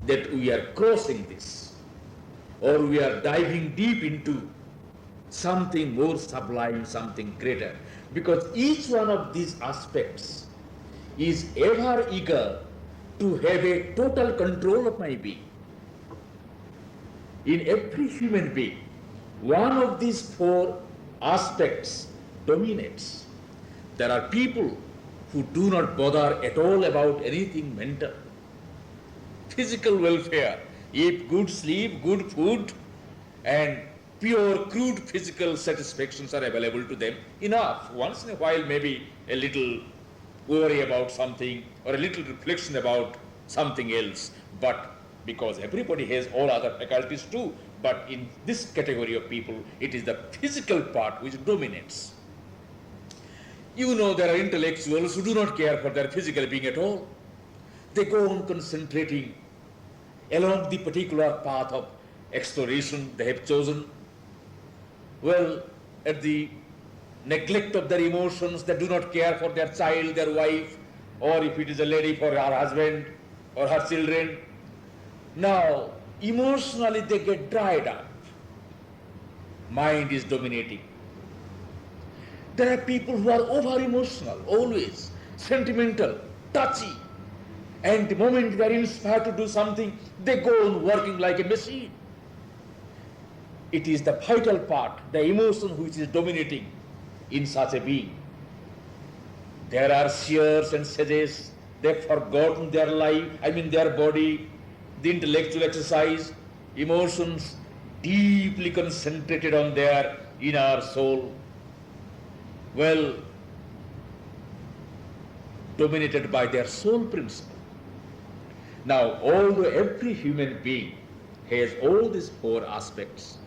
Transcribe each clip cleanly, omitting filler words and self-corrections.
that we are crossing this, or we are diving deep into something more sublime, something greater, because each one of these aspects is ever eager to have a total control of my being. In every human being, one of these four aspects dominates. There are people who do not bother at all about anything mental. Physical welfare, if good sleep, good food, and pure crude physical satisfactions are available to them, enough. Once in a while, maybe a little worry about something or a little reflection about something else, but because everybody has all other faculties too, but in this category of people, it is the physical part which dominates. You know, there are intellectuals who do not care for their physical being at all. They go on concentrating along the particular path of exploration they have chosen. Well, at the neglect of their emotions, they do not care for their child, their wife, or if it is a lady, for her husband or her children. Now, emotionally they get dried up. Mind is dominating. There are people who are over emotional, always sentimental, touchy, and the moment they are inspired to do something, they go on working like a machine. It is the vital part, the emotion which is dominating in such a being. There are seers and sages, they have forgotten their life, their body, the intellectual exercise, emotions deeply concentrated on their inner soul. Well, dominated by their soul principle. Now, although every human being has all these four aspects,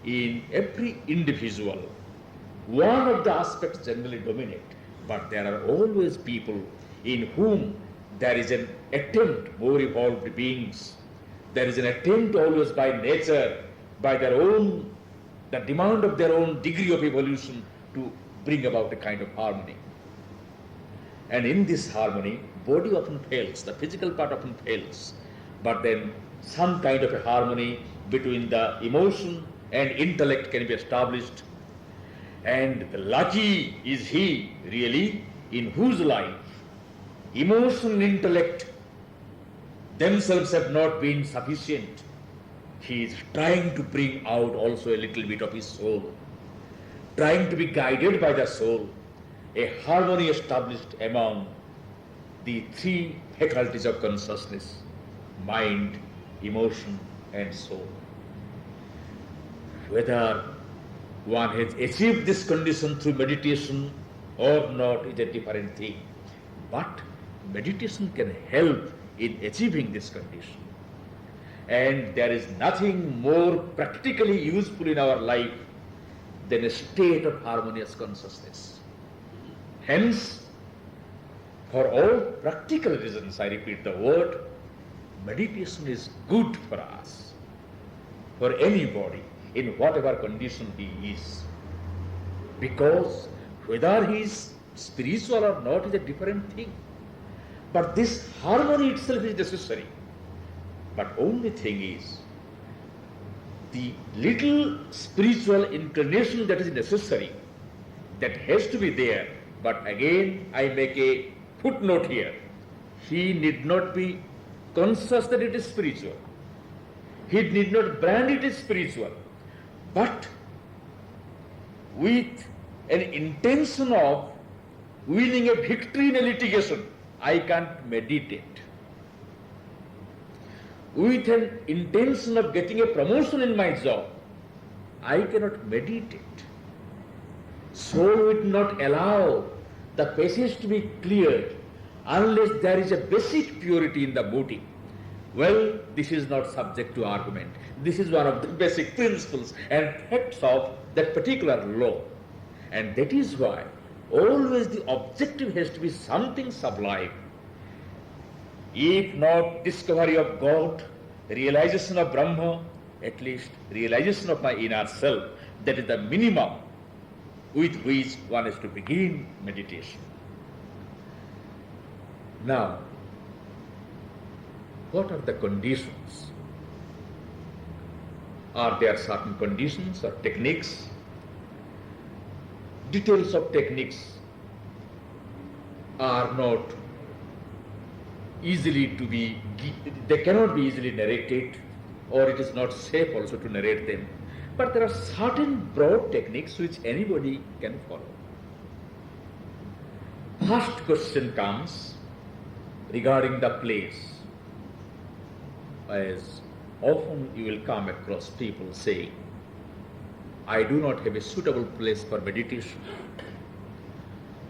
in every individual, one of the aspects generally dominate, but there are always people in whom there is an attempt, more evolved beings, there is an attempt always by nature, by their own, the demand of their own degree of evolution to bring about a kind of harmony. And in this harmony, body often fails, the physical part often fails, but then some kind of a harmony between the emotion and intellect can be established. And the lucky is he, really, in whose life emotion and intellect themselves have not been sufficient. He is trying to bring out also a little bit of his soul, trying to be guided by the soul, a harmony established among the three faculties of consciousness: mind, emotion, and soul. Whether one has achieved this condition through meditation or not is a different thing. But meditation can help in achieving this condition. And there is nothing more practically useful in our life than a state of harmonious consciousness. Hence, for all practical reasons, I repeat the word, meditation is good for us, for anybody, in whatever condition he is. Because whether he is spiritual or not is a different thing. But this harmony itself is necessary. But only thing is, the little spiritual inclination that is necessary, that has to be there. But again, I make a footnote here. He need not be conscious that it is spiritual. He need not brand it as spiritual. But with an intention of winning a victory in a litigation, I can't meditate. With an intention of getting a promotion in my job, I cannot meditate. Soul would not allow the passage to be cleared unless there is a basic purity in the motive. Well, this is not subject to argument. This is one of the basic principles and facts of that particular law. And that is why always the objective has to be something sublime. If not discovery of God, realization of Brahma, at least realization of my inner self, that is the minimum with which one has to begin meditation. Now, What are the conditions? Are there certain conditions or techniques? Details of techniques are not easily to be, they cannot be easily narrated, or it is not safe also to narrate them. But there are certain broad techniques which anybody can follow. First question comes regarding the place. As often you will come across people saying, I do not have a suitable place for meditation.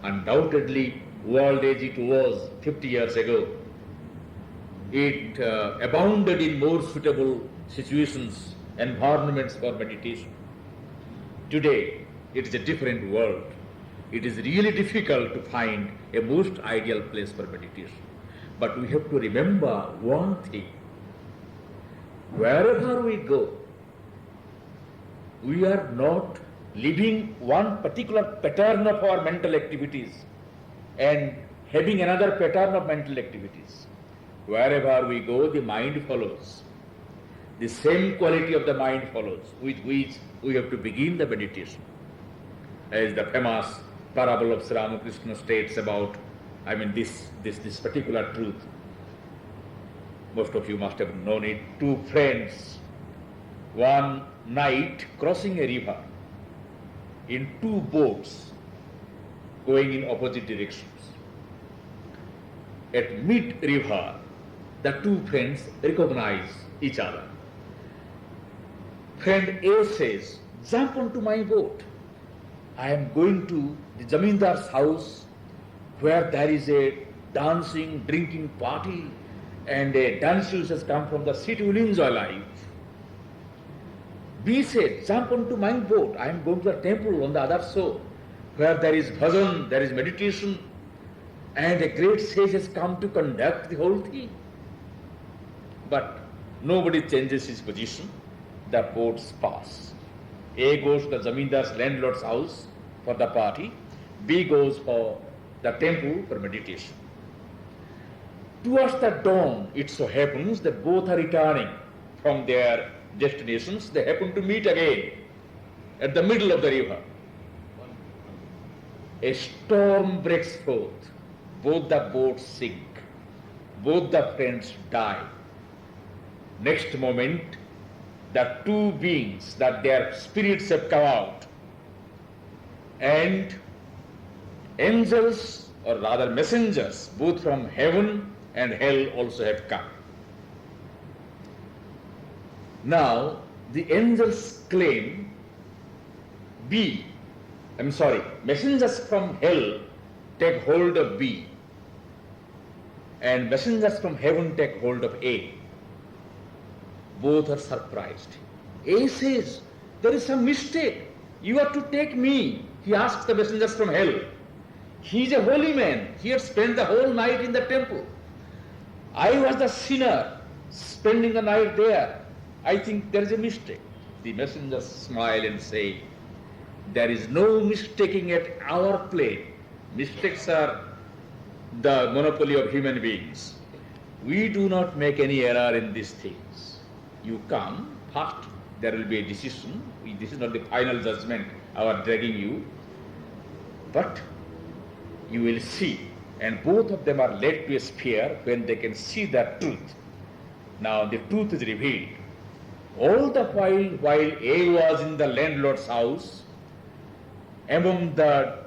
Undoubtedly, world as it was 50 years ago, it abounded in more suitable situations, environments for meditation. Today, it is a different world. It is really difficult to find a most ideal place for meditation. But we have to remember one thing. Wherever we go, we are not living one particular pattern of our mental activities and having another pattern of mental activities. Wherever we go, the mind follows. The same quality of the mind follows, with which we have to begin the meditation. As the famous parable of Sri Ramakrishna states about, this particular truth. Most of you must have known it. Two friends, one night crossing a river in two boats going in opposite directions. At mid-river, the two friends recognize each other. Friend A says, jump onto my boat. I am going to the Zamindar's house where there is a dancing, drinking party, and a dancer has come from the city, will enjoy life. B said, jump onto my boat. I am going to the temple on the other shore where there is bhajan, there is meditation, and a great sage has come to conduct the whole thing. But nobody changes his position. The boats pass. A goes to the Zamindar's landlord's house for the party. B goes for the temple for meditation. Towards the dawn, it so happens that both are returning from their destinations. They happen to meet again at the middle of the river. A storm breaks forth. Both the boats sink. Both the friends die. Next moment, the two beings, that their spirits have come out, and angels, or rather messengers, both from heaven and hell also have come. Now, the angels claim messengers from hell take hold of B, and messengers from heaven take hold of A. Both are surprised. A says, there is some mistake. You are to take me. He asks the messengers from hell. He is a holy man. He had spent the whole night in the temple. I was the sinner spending the night there. I think there is a mistake. The messengers smile and say, there is no mistaking at our plane. Mistakes are the monopoly of human beings. We do not make any error in these things. You come, first there will be a decision. This is not the final judgment, our dragging you. But you will see, and both of them are led to a sphere when they can see the truth. Now the truth is revealed. All the while A was in the landlord's house, among the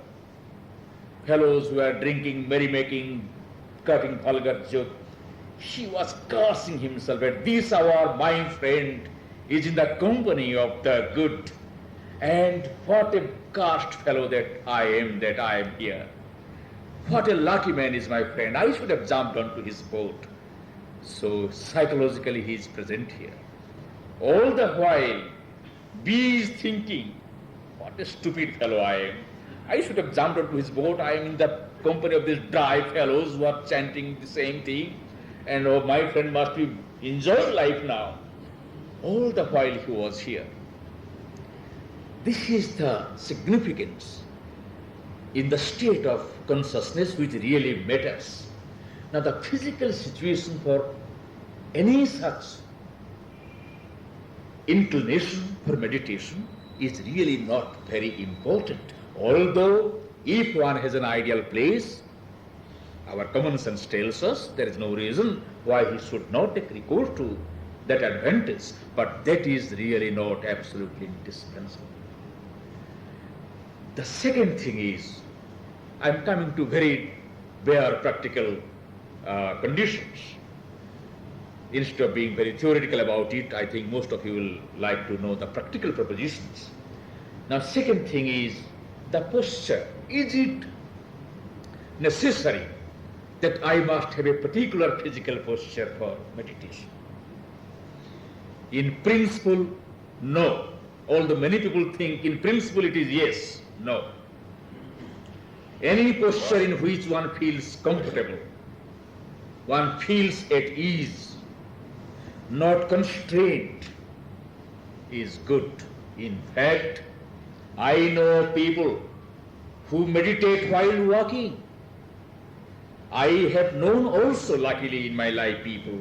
fellows who were drinking, merrymaking, cutting vulgar joke, he was cursing himself at this hour. My friend is in the company of the good, and what a cursed fellow that I am here. What a lucky man is my friend. I should have jumped onto his boat. So psychologically he is present here. All the while B is thinking, what a stupid fellow I am. I should have jumped onto his boat. I am in the company of these dry fellows who are chanting the same thing, and oh, my friend must be enjoying life now. All the while he was here. This is the significance in the state of consciousness which really matters. Now the physical situation for any such inclination for meditation is really not very important. Although if one has an ideal place, our common sense tells us there is no reason why he should not take recourse to that advantage, but that is really not absolutely indispensable. The second thing is, I am coming to very bare practical conditions. Instead of being very theoretical about it, I think most of you will like to know the practical propositions. Now, second thing is the posture. Is it necessary that I must have a particular physical posture for meditation? In principle, no. Although many people think in principle it is yes, no. Any posture in which one feels comfortable, one feels at ease, not constrained, is good. In fact, I know people who meditate while walking. I have known also, luckily in my life, people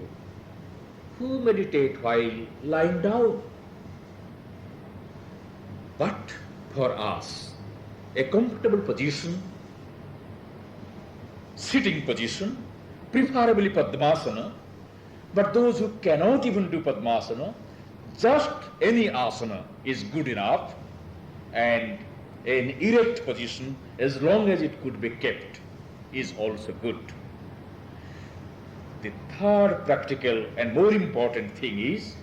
who meditate while lying down. But for us, a comfortable position, sitting position, preferably Padmasana, but those who cannot even do Padmasana, just any asana is good enough, and an erect position, as long as it could be kept, is also good. The third practical and more important thing is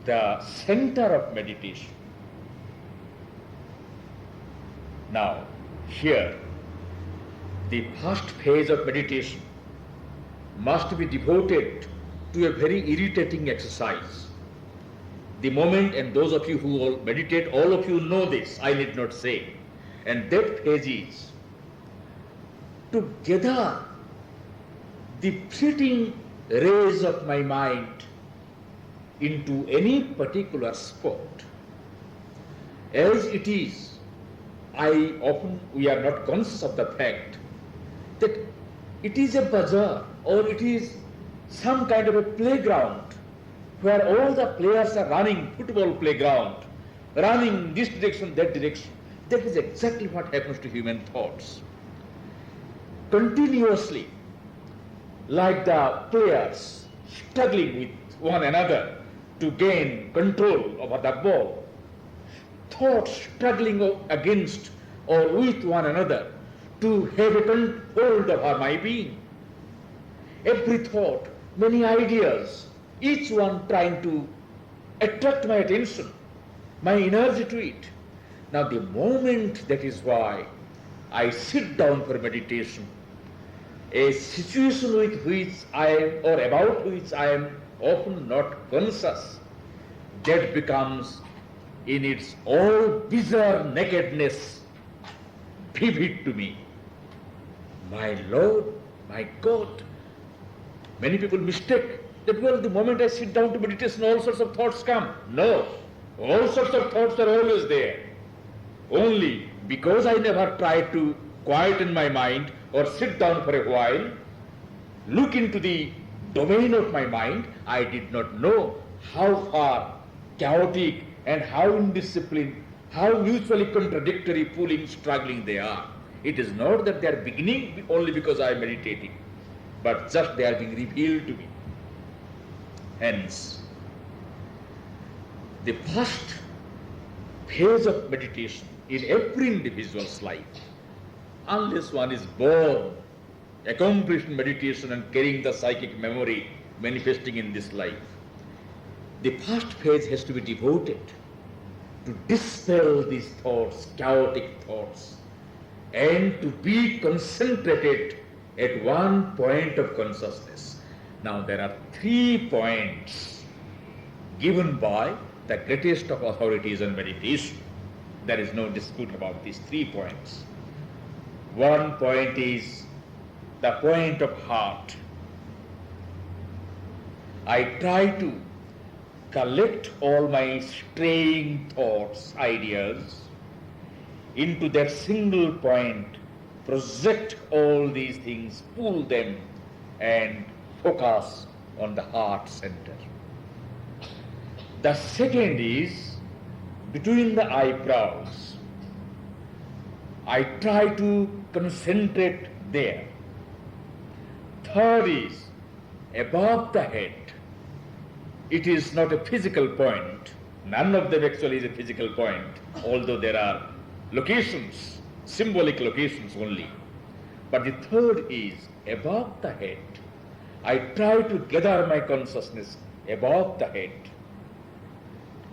the center of meditation. Now, here, the first phase of meditation must be devoted to a very irritating exercise. The moment, and those of you who all meditate, all of you know this, I need not say, and that phase is to gather the fleeting rays of my mind into any particular spot. As it is, we are not conscious of the fact that it is a bazaar or it is some kind of a playground where all the players are running, football playground, running this direction, that direction. That is exactly what happens to human thoughts. Continuously, like the players struggling with one another to gain control over the ball, thoughts struggling against or with one another to have a hold over my being. Every thought, many ideas, each one trying to attract my attention, my energy to it. Now the moment, that is why I sit down for meditation, a situation with which I am or about which I am often not conscious, that becomes in its all bizarre nakedness vivid to me. My Lord, my God. Many people mistake that, well, the moment I sit down to meditation, all sorts of thoughts come. No, all sorts of thoughts are always there. Only because I never try to quieten my mind or sit down for a while, look into the domain of my mind, I did not know how far chaotic and how indisciplined, how mutually contradictory, pulling, struggling they are. It is not that they are beginning only because I am meditating, but just they are being revealed to me. Hence, the first phase of meditation in every individual's life, unless one is born accomplished in meditation and carrying the psychic memory manifesting in this life, the first phase has to be devoted to dispel these thoughts, chaotic thoughts, and to be concentrated at one point of consciousness. Now there are 3 points given by the greatest of authorities on meditation. There is no dispute about these 3 points. One point is the point of heart. I try to collect all my straying thoughts, ideas, into that single point, project all these things, pull them, and focus on the heart center. The second is between the eyebrows. I try to concentrate there. Third is above the head. It is not a physical point. None of them actually is a physical point, although there are locations, symbolic locations only. But the third is above the head. I try to gather my consciousness above the head.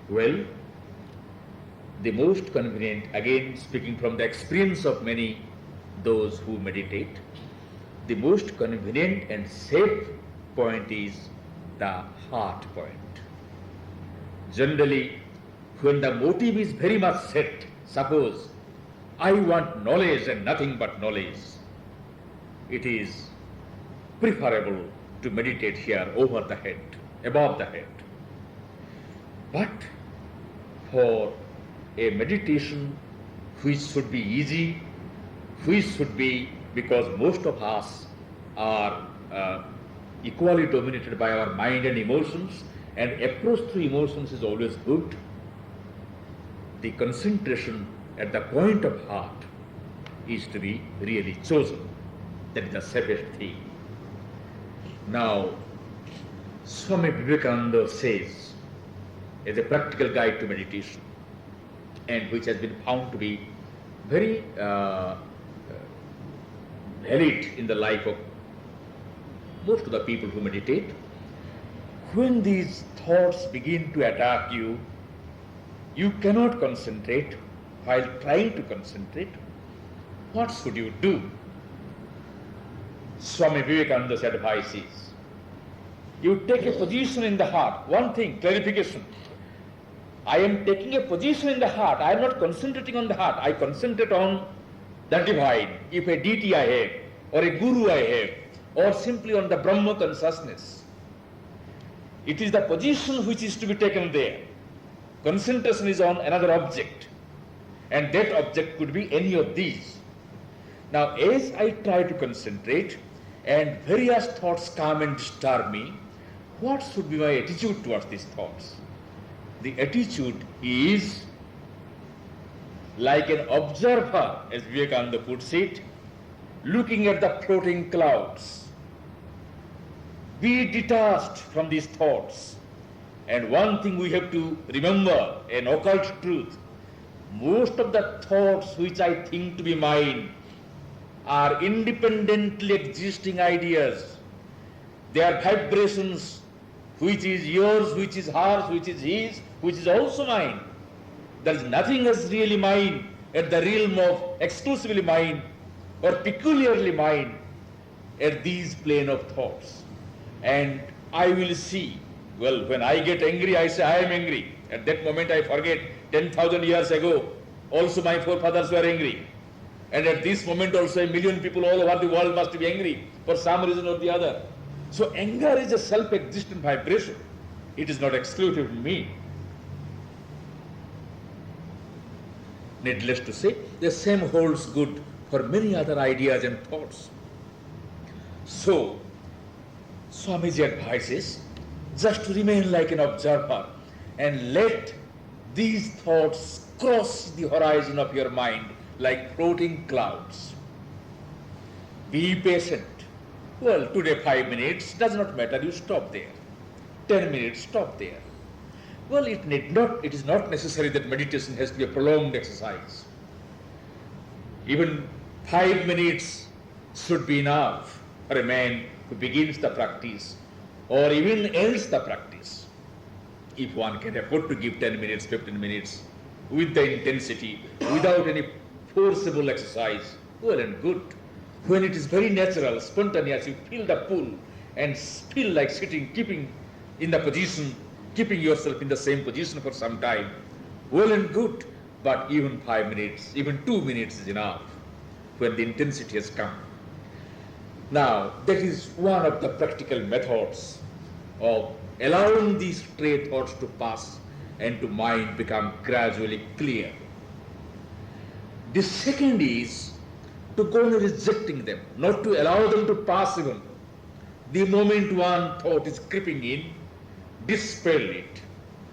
Well, the most convenient, again speaking from the experience of many those who meditate, the most convenient and safe point is the heart point. Generally, when the motive is very much set, suppose I want knowledge and nothing but knowledge, it is preferable to meditate here over the head, above the head. But for a meditation which should be easy, which should be, because most of us are equally dominated by our mind and emotions, and approach through emotions is always good, the concentration at the point of heart is to be really chosen. That is the safest thing. Now, Swami Vivekananda says, as a practical guide to meditation, and which has been found to be very valid in the life of most of the people who meditate, when these thoughts begin to attack you, you cannot concentrate. While trying to concentrate, what should you do? Swami Vivekananda's advice is, you take a position in the heart. One thing, clarification. I am taking a position in the heart. I am not concentrating on the heart. I concentrate on the divine. If a deity I have, or a guru I have, or simply on the Brahma consciousness. It is the position which is to be taken there. Concentration is on another object. And that object could be any of these. Now, as I try to concentrate and various thoughts come and disturb me, what should be my attitude towards these thoughts? The attitude is like an observer, as Vivekananda puts it, looking at the floating clouds. Be detached from these thoughts. And one thing we have to remember, an occult truth, most of the thoughts which I think to be mine are independently existing ideas. They are vibrations, which is yours, which is hers, which is his, which is also mine. There is nothing as really mine at the realm of exclusively mine or peculiarly mine at these plane of thoughts. And I will see, well, when I get angry, I say I am angry. At that moment I forget 10,000 years ago, also my forefathers were angry. And at this moment also a million people all over the world must be angry for some reason or the other. So anger is a self-existent vibration. It is not exclusive to me. Needless to say, the same holds good for many other ideas and thoughts. So, Swamiji advises just to remain like an observer and let these thoughts cross the horizon of your mind like floating clouds. Be patient. Well, today 5 minutes does not matter, you stop there. 10 minutes, stop there. Well, it is not necessary that meditation has to be a prolonged exercise. Even 5 minutes should be enough for a man who begins the practice or even ends the practice. If one can afford to give 10 minutes, 15 minutes with the intensity, without any forcible exercise, well and good. When it is very natural, spontaneous, you feel the pull and feel like sitting, keeping in the position, keeping yourself in the same position for some time, well and good. But even 5 minutes, even 2 minutes is enough when the intensity has come. Now, that is one of the practical methods of allowing these stray thoughts to pass and to mind become gradually clear. The second is to go on rejecting them, not to allow them to pass even. The moment one thought is creeping in, dispel it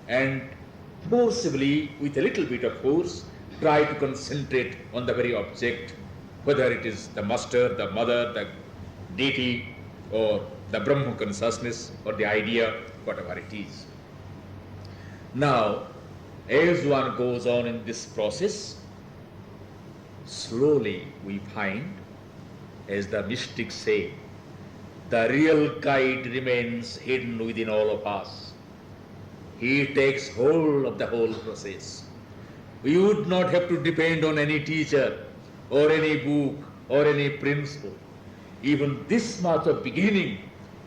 and forcibly, with a little bit of force, try to concentrate on the very object, whether it is the master, the mother, the deity, or the Brahma consciousness, or the idea, whatever it is. Now, as one goes on in this process, slowly we find, as the mystics say, the real guide remains hidden within all of us. He takes hold of the whole process. We would not have to depend on any teacher or any book or any principle. Even this much of beginning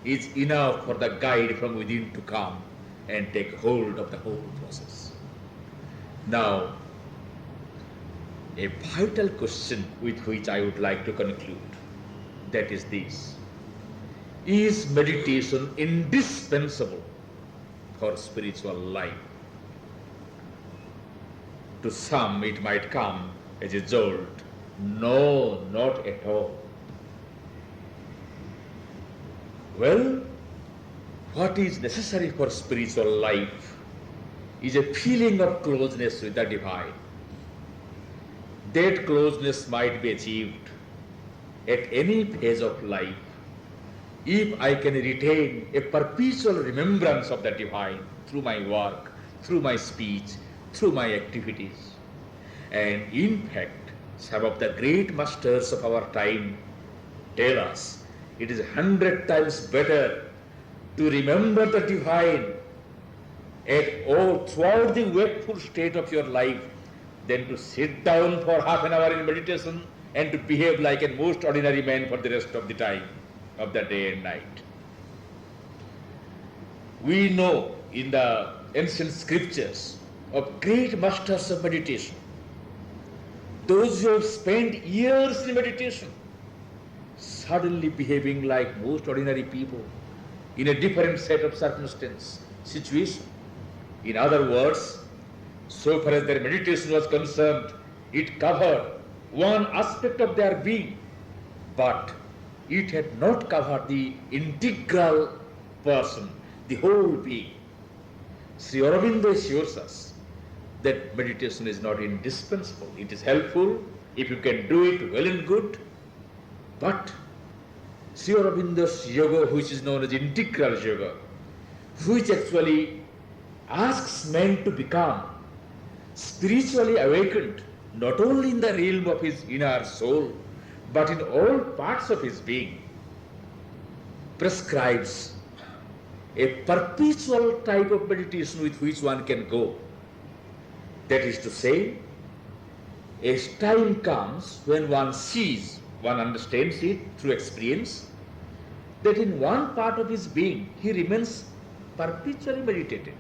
is enough for the guide from within to come and take hold of the whole process. Now, a vital question with which I would like to conclude, that is this: is meditation indispensable for spiritual life? To some it might come as a jolt. No, not at all. Well, what is necessary for spiritual life is a feeling of closeness with the divine. That closeness might be achieved at any phase of life if I can retain a perpetual remembrance of the divine through my work, through my speech, through my activities. And in fact, some of the great masters of our time tell us it is 100 times better to remember the divine at all throughout the wakeful state of your life than to sit down for half an hour in meditation and to behave like a most ordinary man for the rest of the time of the day and night. We know in the ancient scriptures of great masters of meditation, those who have spent years in meditation, suddenly behaving like most ordinary people in a different set of circumstance, situation. In other words, so far as their meditation was concerned, it covered one aspect of their being, but it had not covered the integral person, the whole being. Sri Aurobindo assures us that meditation is not indispensable. It is helpful if you can do it well and good, but Sri Aurobindo's yoga, which is known as integral yoga, which actually asks man to become spiritually awakened, not only in the realm of his inner soul, but in all parts of his being, prescribes a perpetual type of meditation with which one can go. That is to say, as time comes when one sees, one understands it through experience, that in one part of his being he remains perpetually meditated.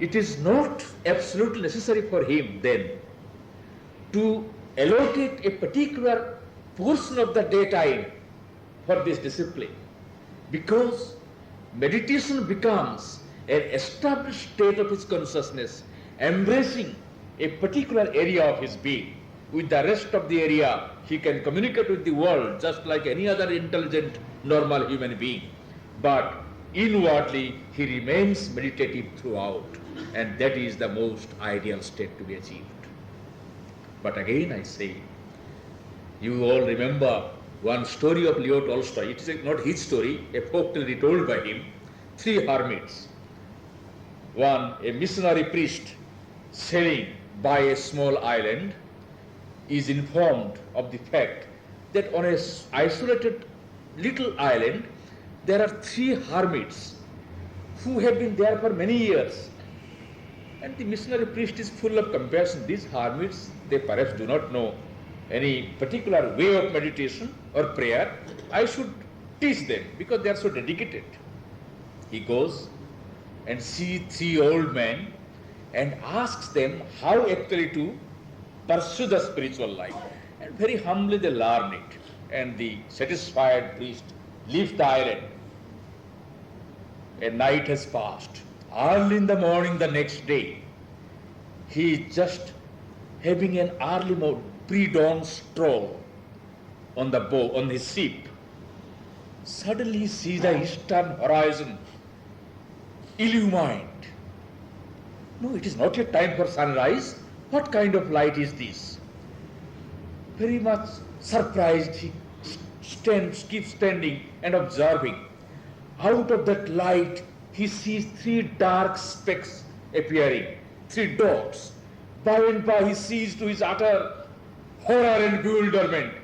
It is not absolutely necessary for him then to allocate a particular portion of the daytime for this discipline, because meditation becomes an established state of his consciousness, embracing a particular area of his being. With the rest of the area, he can communicate with the world just like any other intelligent, normal human being. But inwardly, he remains meditative throughout, and that is the most ideal state to be achieved. But again I say, you all remember one story of Leo Tolstoy. It is not his story, a folk tale retold by him. 3 hermits. One, a missionary priest sailing by a small island, is informed of the fact that on an isolated little island there are 3 hermits who have been there for many years. And the missionary priest is full of compassion. These hermits, they perhaps do not know any particular way of meditation or prayer. I should teach them because they are so dedicated. He goes and sees 3 old men and asks them how actually to pursue the spiritual life. And very humbly they learn it. And the satisfied priest leaves the island. A night has passed. Early in the morning the next day, he is just having an early pre-dawn stroll on the boat, on his ship. Suddenly he sees the eastern horizon illumined. No, it is not yet time for sunrise. What kind of light is this? Very much surprised, he keeps standing and observing. Out of that light, he sees three dark specks appearing, three dots. By and by, he sees to his utter horror and bewilderment,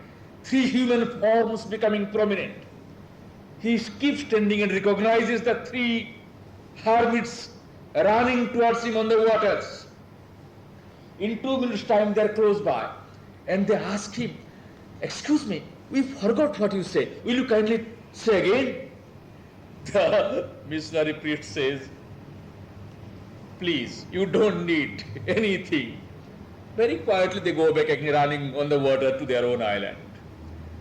three human forms becoming prominent. He keeps standing and recognizes the three hermits running towards him on the waters. In 2 minutes' time, they are close by, and they ask him, "Excuse me, we forgot what you said. Will you kindly say again?" The missionary priest says, "Please, you don't need anything." Very quietly, they go back again, running on the water to their own island.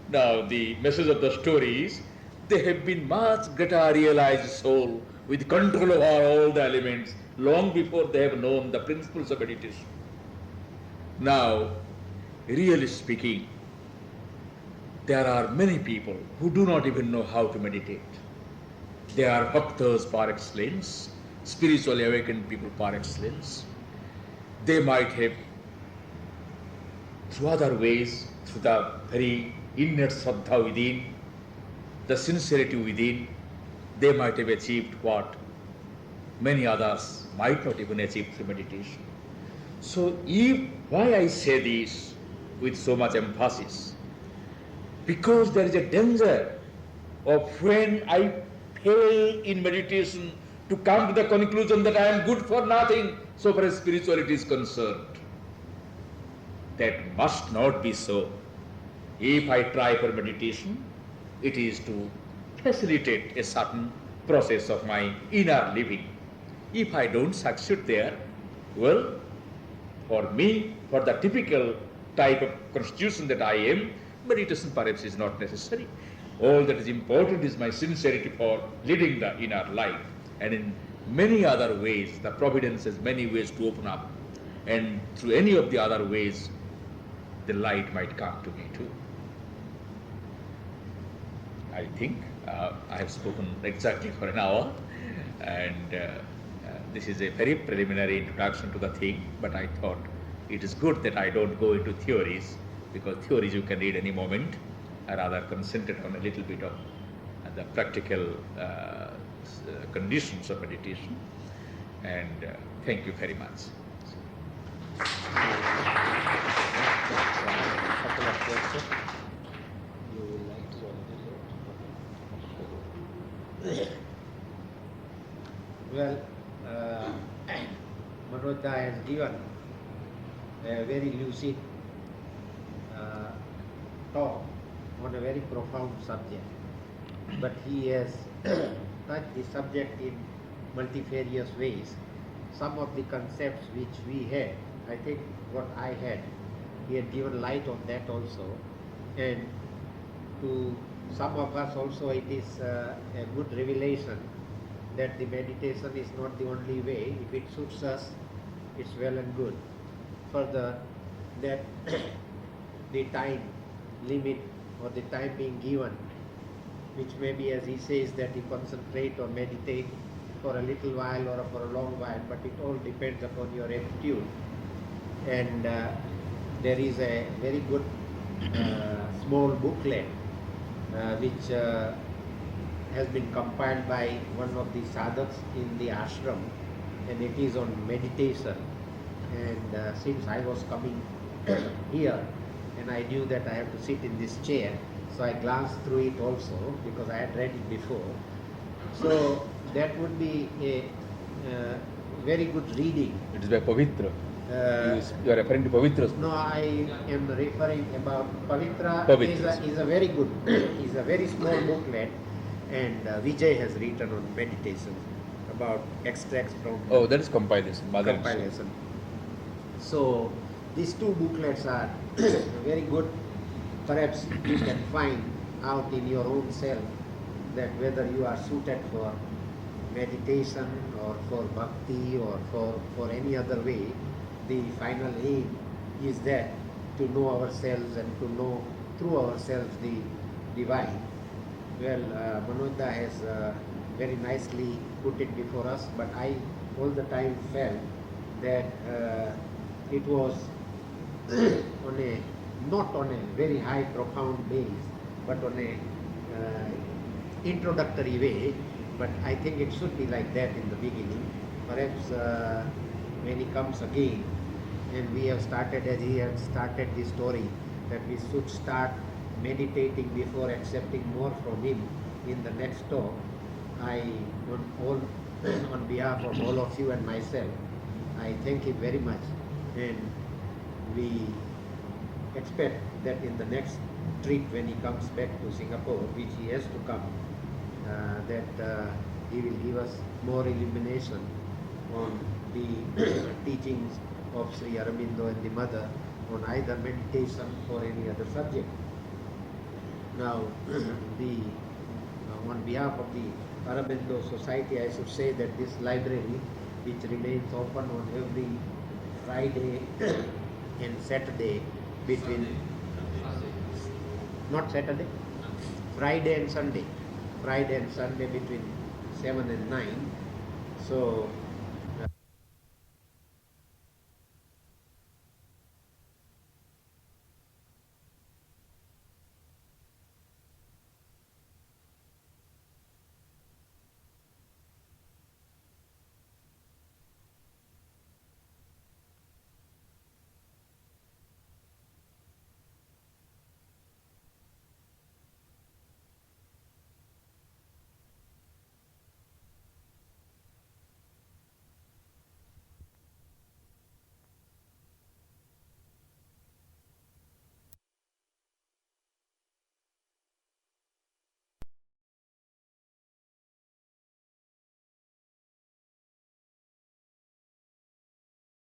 Now, the message of the story is they have been much greater realized soul with control over all the elements long before they have known the principles of meditation. Now, really speaking, there are many people who do not even know how to meditate. They are bhaktas par excellence, spiritually awakened people par excellence. They might have, through other ways, through the very innate shraddha within, the sincerity within, they might have achieved what many others might not even achieve through meditation. So, why I say this with so much emphasis? Because there is a danger of when I fail in meditation to come to the conclusion that I am good for nothing so far as spirituality is concerned. That must not be so. If I try for meditation, it is to facilitate a certain process of my inner living. If I don't succeed there, well, for me, for the typical type of constitution that I am, meditation perhaps is not necessary. All that is important is my sincerity for leading the inner life. And in many other ways, the providence has many ways to open up. And through any of the other ways, the light might come to me too. I think I have spoken exactly for an hour, and this is a very preliminary introduction to the thing, but I thought it is good that I don't go into theories, because theories you can read any moment. I rather concentrate on a little bit of the practical conditions of meditation, and thank you very much. Couple of questions. You would like to Well, Manoj has given a very lucid talk on a very profound subject, but he has touched the subject in multifarious ways. Some of the concepts which we had, I think what I had, he had given light on that also, and to some of us also it is a good revelation that the meditation is not the only way. If it suits us, it's well and good. Further, that the time limit or the time being given, which may be, as he says, that you concentrate or meditate for a little while or for a long while, but it all depends upon your attitude. And there is a very good small booklet which has been compiled by one of the sadhaks in the ashram, and it is on meditation. And since I was coming here and I knew that I have to sit in this chair, so I glanced through it also because I had read it before. So that would be a very good reading. It is by Pavitra. You are referring to Pavitra? No, I am referring about Pavitra. Pavitra. Is a very good, is a very small booklet, and Vijay has written on meditation about extracts from. Oh, that is compilation. Compilation. So these two booklets are very good. Perhaps you can find out in your own self that whether you are suited for meditation or for bhakti or for any other way. The final aim is that to know ourselves and to know through ourselves the divine. Well, Manoj has very nicely put it before us, but I all the time felt that it was on a not on a very high profound base, but on a introductory way. But I think it should be like that in the beginning. Perhaps when he comes again, and we have started as he has started the story, that we should start meditating before accepting more from him in the next talk. I on all on behalf of all of you and myself, I thank him very much, and we expect that in the next trip when he comes back to Singapore, which he has to come, that he will give us more illumination on the teachings of Sri Aurobindo and the Mother on either meditation or any other subject. Now, the on behalf of the Aurobindo Society, I should say that this library, which remains open on every Friday and Saturday between not Saturday, Friday and Sunday between 7 and 9. So